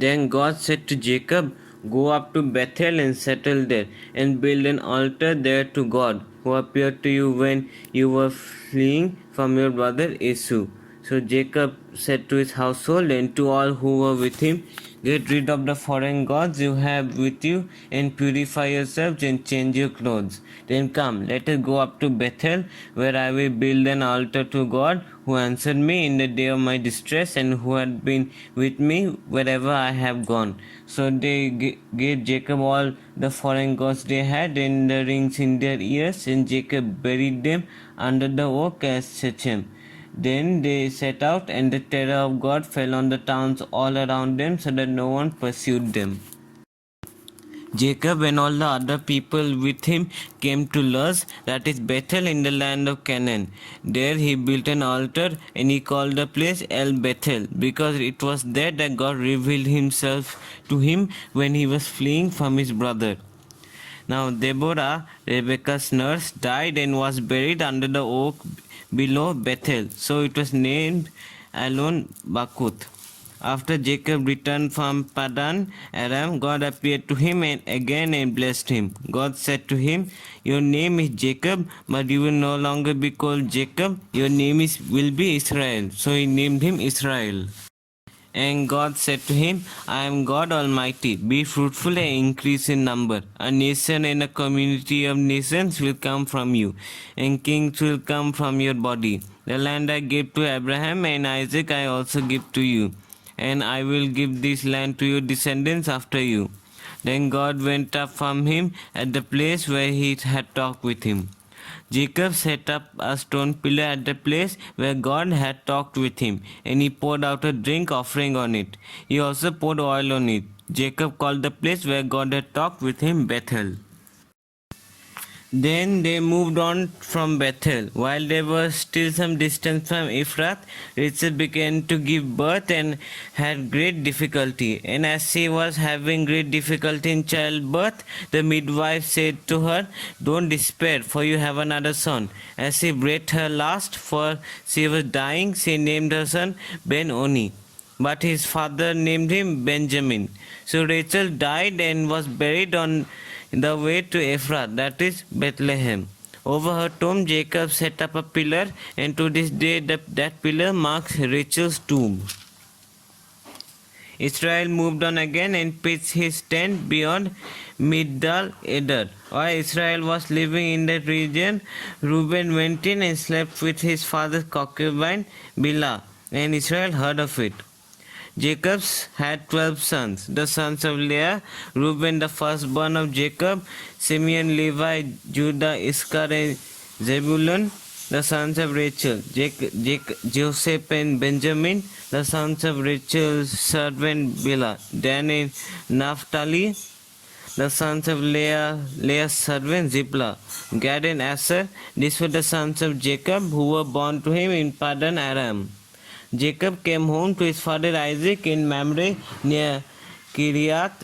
Then God said to Jacob, "Go up to Bethel and settle there, and build an altar there to God, who appeared to you when you were fleeing from your brother Esau." So Jacob said to his household and to all who were with him, "Get rid of the foreign gods you have with you, and purify yourselves and change your clothes. Then come, let us go up to Bethel, where I will build an altar to God, who answered me in the day of my distress, and who had been with me wherever I have gone." So they gave Jacob all the foreign gods they had and the rings in their ears, and Jacob buried them under the oak at Shechem. Then they set out, and the terror of God fell on the towns all around them, so that no one pursued them. Jacob and all the other people with him came to Luz, that is Bethel, in the land of Canaan. There he built an altar, and he called the place El Bethel, because it was there that God revealed himself to him when he was fleeing from his brother. Now Deborah, Rebekah's nurse, died and was buried under the oak below Bethel. So it was named Alon Bakuth. After Jacob returned from Padan Aram, God appeared to him again and blessed him. God said to him, "Your name is Jacob, but you will no longer be called Jacob. Your name will be Israel." So he named him Israel. And God said to him, "I am God Almighty. Be fruitful and increase in number. A nation and a community of nations will come from you, and kings will come from your body. The land I gave to Abraham and Isaac I also give to you, and I will give this land to your descendants after you." Then God went up from him at the place where he had talked with him. Jacob set up a stone pillar at the place where God had talked with him, and he poured out a drink offering on it. He also poured oil on it. Jacob called the place where God had talked with him Bethel. Then they moved on from Bethel. While they were still some distance from Ephrath, Rachel began to give birth and had great difficulty. And as she was having great difficulty in childbirth, the midwife said to her, "Don't despair, for you have another son." As she breathed her last, for she was dying, she named her son Ben-Oni. But his father named him Benjamin. So Rachel died and was buried on the way to Ephrath, that is Bethlehem. Over her tomb, Jacob set up a pillar, and to this day that pillar marks Rachel's tomb. Israel moved on again and pitched his tent beyond Migdal Eder. While Israel was living in that region, Reuben went in and slept with his father's concubine Bilhah, and Israel heard of it. Jacob had 12 sons. The sons of Leah: Reuben, the firstborn of Jacob; Simeon, Levi, Judah, Issachar, and Zebulun. The sons of Rachel: Joseph and Benjamin. The sons of Rachel's servant Bilhah: Dan and Naphtali. The sons of Leah's servant Ziplah: Gad and Asher. These were the sons of Jacob who were born to him in Padan Aram. Jacob came home to his father Isaac in Mamre near Kiriath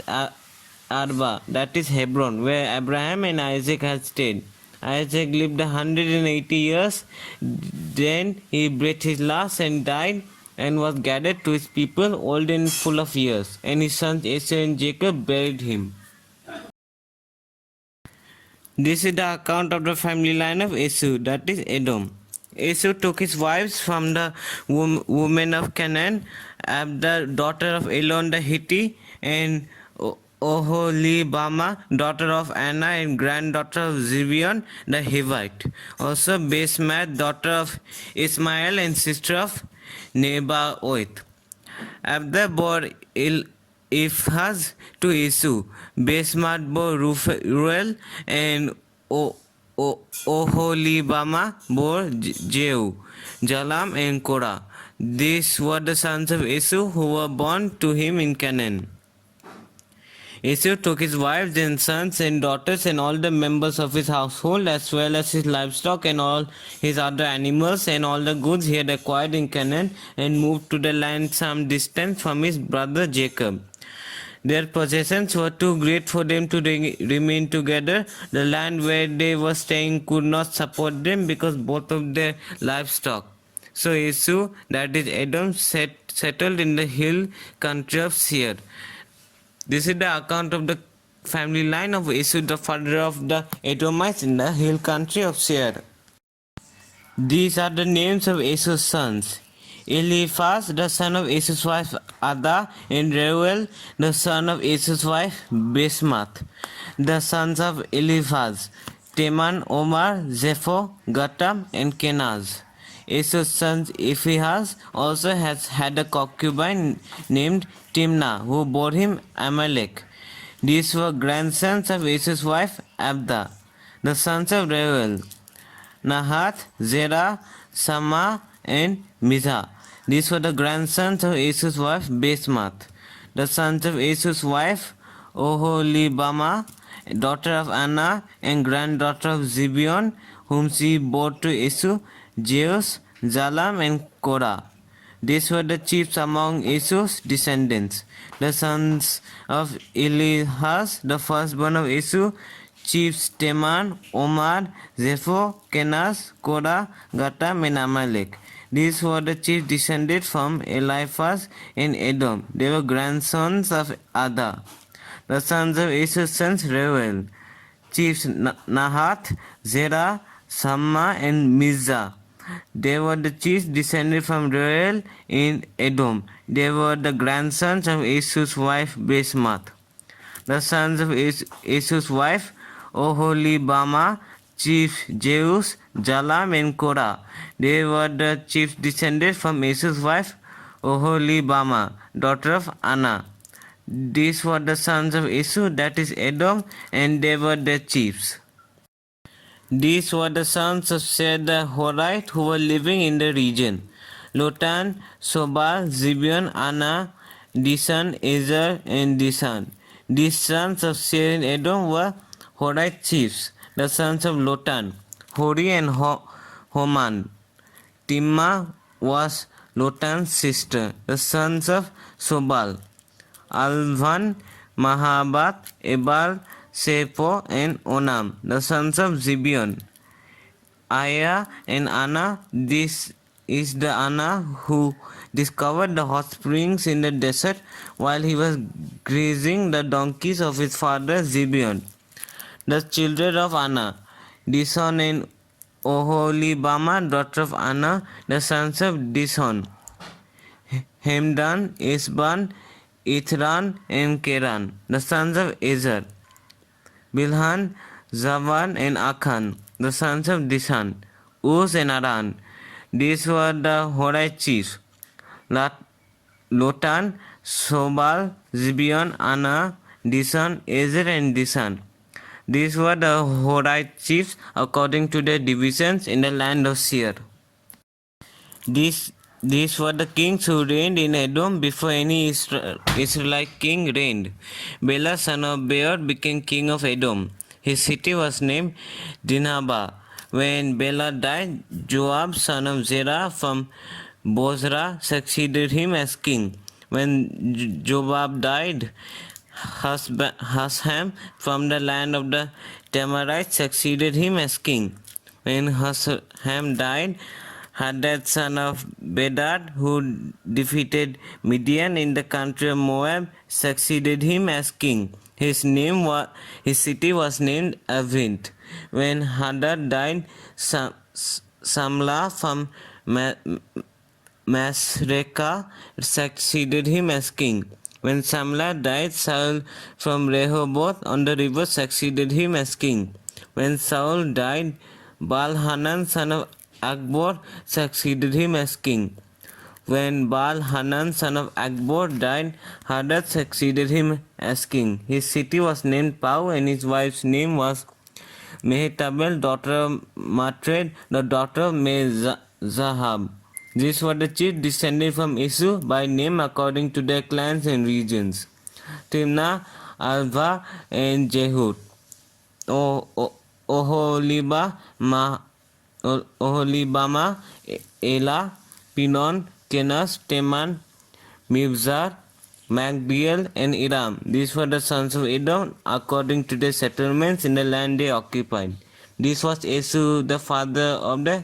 Arba, that is Hebron, where Abraham and Isaac had stayed. Isaac lived 180 years. Then he breathed his last and died, and was gathered to his people, old and full of years. And his sons Esau and Jacob buried him. This is the account of the family line of Esau, that is Edom. Esau took his wives from the women of Canaan, Abda, daughter of Elon the Hittite, and Oholibama, daughter of Anna and granddaughter of Zibeon the Hivite. Also Basemath, daughter of Ismael and sister of Nebaioth. Abda bore Iphaz to Esau. Basemath bore Ruel, and Oholibama bore Jehu, Jalam, and Korah. These were the sons of Esau who were born to him in Canaan. Esau took his wives and sons and daughters and all the members of his household, as well as his livestock and all his other animals and all the goods he had acquired in Canaan, and moved to the land some distance from his brother Jacob. Their possessions were too great for them to remain together. The land where they were staying could not support them because both of their livestock. So Esau, that is Edom, settled in the hill country of Seir. This is the account of the family line of Esau, the father of the Edomites in the hill country of Seir. These are the names of Esau's sons. Eliphaz, the son of Esau's wife Ada, and Reuel, the son of Esau's wife Basemath. The sons of Eliphaz, Teman, Omar, Zepho, Gatam, and Kenaz. Esau's son Ephias also has had a concubine named Timnah, who bore him Amalek. These were grandsons of Esau's wife Abda. The sons of Reuel, Nahath, Zerah, Sama, and Mizah. These were the grandsons of Esau's wife Basemath. The sons of Esau's wife Oholibama, daughter of Anna and granddaughter of Zibeon, whom she bore to Esau, Jeus, Jalam, and Korah. These were the chiefs among Esau's descendants. The sons of Elihaz, the firstborn of Esau, chiefs Teman, Omar, Zepho, Kenaz, Korah, Gatam, and Amalek. These were the chiefs descended from Eliphaz in Edom. They were grandsons of Ada. The sons of Esau's sons Reuel, chiefs Nahath, Zerah, Sama, and Mizah. They were the chiefs descended from Reuel in Edom. They were the grandsons of Esau's wife Basemath. The sons of Esau's wife Oholibama, chiefs Jeus, Jalam, and Korah. They were the chiefs descended from Esau's wife Oholibama, daughter of Anna. These were the sons of Esau, that is Edom, and they were their chiefs. These were the sons of Seir the Horite who were living in the region: Lotan, Sobal, Zibeon, Anna, Dishan, Ezer, and Dishan. These sons of Seir in Edom were Horite chiefs. The sons of Lotan, Hori and Homan. Timma was Lotan's sister. The sons of Sobal, Alvan, Mahabat, Ebal, Sepho, and Onam. The sons of Zibeon, Aya and Anna. This is the Anna who discovered the hot springs in the desert while he was grazing the donkeys of his father Zibeon. The children of Anna, Dishon and Oholibama, daughter of Anna. The sons of Dishon, Hemdan, Esban, Ithran, and Keran. The sons of Ezer, Bilhan, Zavan, and Achan. The sons of Dishan, Uz and Aran. These were the Horite chiefs: Lotan, Sobal, Zibeon, Anna, Dishan, Ezer, and Dishan. These were the Horite chiefs according to their divisions in the land of Seir. These were the kings who reigned in Edom before any Israelite king reigned. Bela, son of Beor, became king of Edom. His city was named Dinhabah. When Bela died, Joab, son of Zerah from Bozrah, succeeded him as king. When Joab died, Husham from the land of the Tamarites succeeded him as king. When Husham died, Hadad, son of Bedad, who defeated Midian in the country of Moab, succeeded him as king. His city was named Avint. When Hadad died, Samlah from Masrekah succeeded him as king. When Samlah died, Saul from Rehoboth on the river succeeded him as king. When Saul died, Baal-Hanan, son of Akbor, succeeded him as king. When Baal-Hanan, son of Akbor, died, Hadad succeeded him as king. His city was named Pau, and his wife's name was Mehetabel, daughter of Matred, the daughter of Mezahab. These were the chiefs descended from Esau by name according to their clans and regions: Timnah, Alva, and Jehud. Oholibama, Elah, Pinon, Kenas, Teman, Mibzar, Magdiel, and Iram. These were the sons of Edom according to their settlements in the land they occupied. This was Esau, the father of the